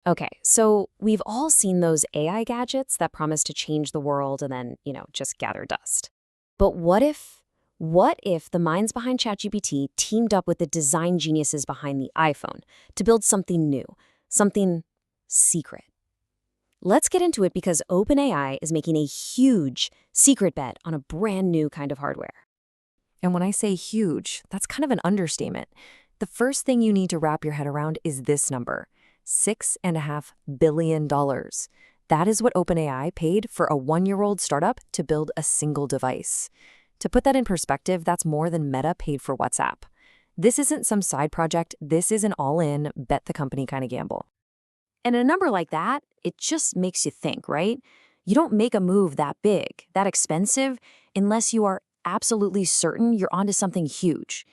Okay, so we've all seen those AI gadgets that promise to change the world and then, just gather dust. But what if the minds behind ChatGPT teamed up with the design geniuses behind the iPhone to build something new, something secret? Let's get into it because OpenAI is making a huge secret bet on a brand new kind of hardware. And when I say huge, that's kind of an understatement. The first thing you need to wrap your head around is this number, $6.5 billion. That is what OpenAI paid for a one-year-old startup to build a single device. To put that in perspective, that's more than Meta paid for WhatsApp. This isn't some side project, this is an all-in, bet the company kind of gamble. And a number like that, it just makes you think, right? You don't make a move that big, that expensive, unless you are absolutely certain you're onto something huge.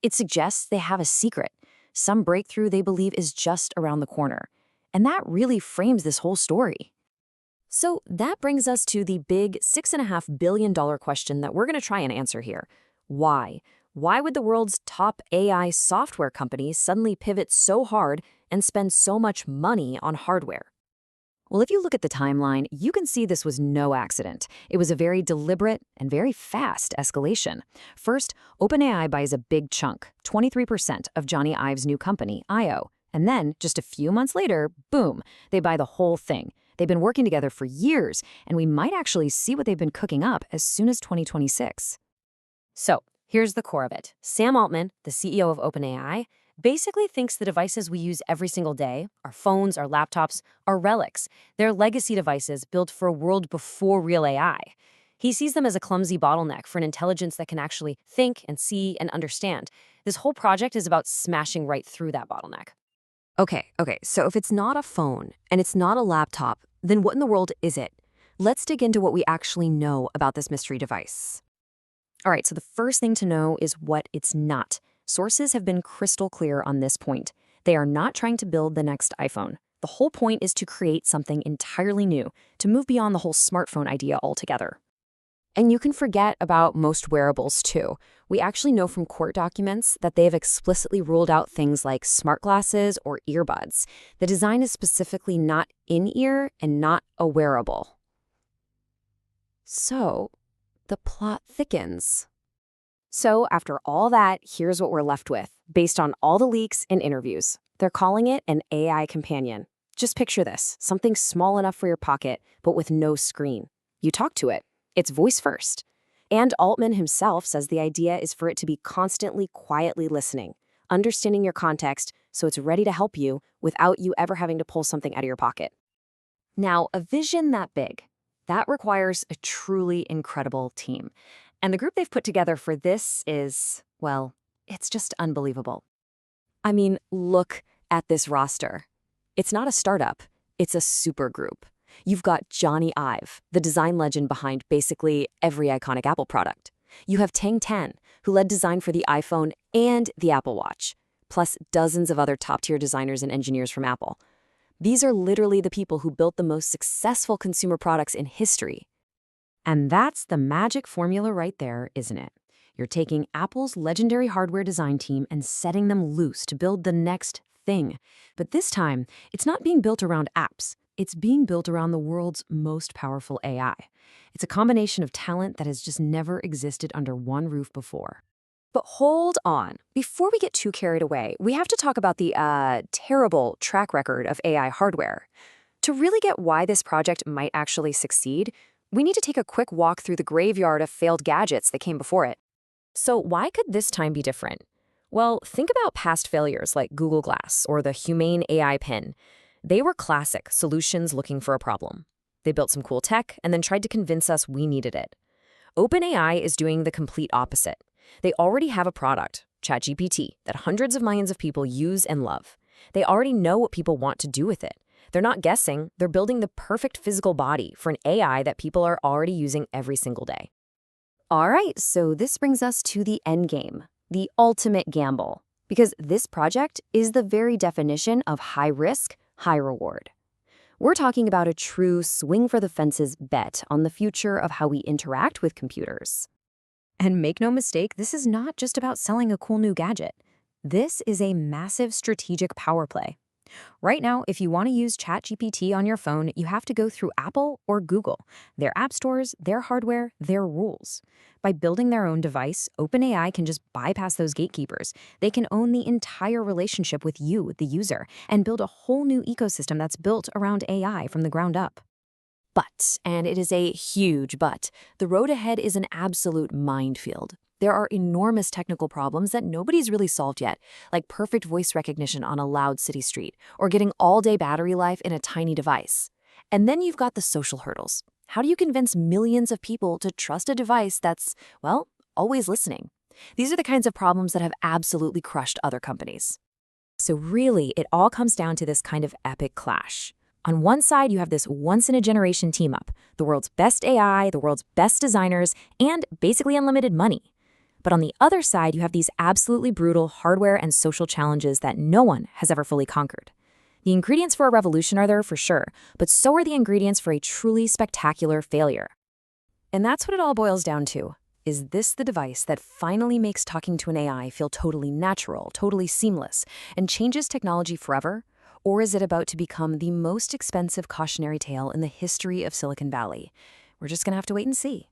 It suggests they have a secret, some breakthrough they believe is just around the corner. And that really frames this whole story. So that brings us to the big $6.5 billion question that we're going to try and answer here. Why? Why would the world's top AI software companies suddenly pivot so hard and spend so much money on hardware? Well, if you look at the timeline, you can see this was no accident. It was a very deliberate and very fast escalation. First, OpenAI buys a big chunk, 23% of Jony Ive's new company, IO. And then, just a few months later, boom, they buy the whole thing. They've been working together for years, and we might actually see what they've been cooking up as soon as 2026. So, here's the core of it. Sam Altman, the CEO of OpenAI, basically thinks the devices we use every single day, our phones, our laptops, are relics. They're legacy devices built for a world before real AI. He sees them as a clumsy bottleneck for an intelligence that can actually think and see and understand. This whole project is about smashing right through that bottleneck. Okay, so if it's not a phone and it's not a laptop, then what in the world is it? Let's dig into what we actually know about this mystery device. All right, so the first thing to know is what it's not. Sources have been crystal clear on this point. They are not trying to build the next iPhone. The whole point is to create something entirely new, to move beyond the whole smartphone idea altogether. And you can forget about most wearables, too. We actually know from court documents that they have explicitly ruled out things like smart glasses or earbuds. The design is specifically not in-ear and not a wearable. So, the plot thickens. So, after all that, here's what we're left with, based on all the leaks and interviews. They're calling it an AI companion. Just picture this, something small enough for your pocket, but with no screen. You talk to it. It's voice first. And Altman himself says the idea is for it to be constantly, quietly listening, understanding your context so it's ready to help you without you ever having to pull something out of your pocket. Now, a vision that big, that requires a truly incredible team. And the group they've put together for this is, well, it's just unbelievable. I mean, look at this roster. It's not a startup, it's a super group. You've got Jony Ive, the design legend behind basically every iconic Apple product. You have Tang Tan, who led design for the iPhone and the Apple Watch, plus dozens of other top-tier designers and engineers from Apple. These are literally the people who built the most successful consumer products in history. And that's the magic formula right there, isn't it? You're taking Apple's legendary hardware design team and setting them loose to build the next thing. But this time, it's not being built around apps. It's being built around the world's most powerful AI. It's a combination of talent that has just never existed under one roof before. But hold on. Before we get too carried away, we have to talk about the terrible track record of AI hardware. To really get why this project might actually succeed, we need to take a quick walk through the graveyard of failed gadgets that came before it. So why could this time be different? Well, think about past failures like Google Glass or the Humane AI Pin. They were classic solutions looking for a problem. They built some cool tech and then tried to convince us we needed it. OpenAI is doing the complete opposite. They already have a product, ChatGPT, that hundreds of millions of people use and love. They already know what people want to do with it. They're not guessing, they're building the perfect physical body for an AI that people are already using every single day. All right, so this brings us to the end game, the ultimate gamble, because this project is the very definition of high risk, high reward. We're talking about a true swing-for-the-fences bet on the future of how we interact with computers. And make no mistake, this is not just about selling a cool new gadget. This is a massive strategic power play. Right now, if you want to use ChatGPT on your phone, you have to go through Apple or Google, their app stores, their hardware, their rules. By building their own device, OpenAI can just bypass those gatekeepers. They can own the entire relationship with you, the user, and build a whole new ecosystem that's built around AI from the ground up. But, and it is a huge but, the road ahead is an absolute minefield. There are enormous technical problems that nobody's really solved yet, like perfect voice recognition on a loud city street, or getting all-day battery life in a tiny device. And then you've got the social hurdles. How do you convince millions of people to trust a device that's, well, always listening? These are the kinds of problems that have absolutely crushed other companies. So really, it all comes down to this kind of epic clash. On one side, you have this once-in-a-generation team-up, the world's best AI, the world's best designers, and basically unlimited money. But on the other side, you have these absolutely brutal hardware and social challenges that no one has ever fully conquered. The ingredients for a revolution are there for sure, but so are the ingredients for a truly spectacular failure. And that's what it all boils down to. Is this the device that finally makes talking to an AI feel totally natural, totally seamless, and changes technology forever? Or is it about to become the most expensive cautionary tale in the history of Silicon Valley? We're just going to have to wait and see.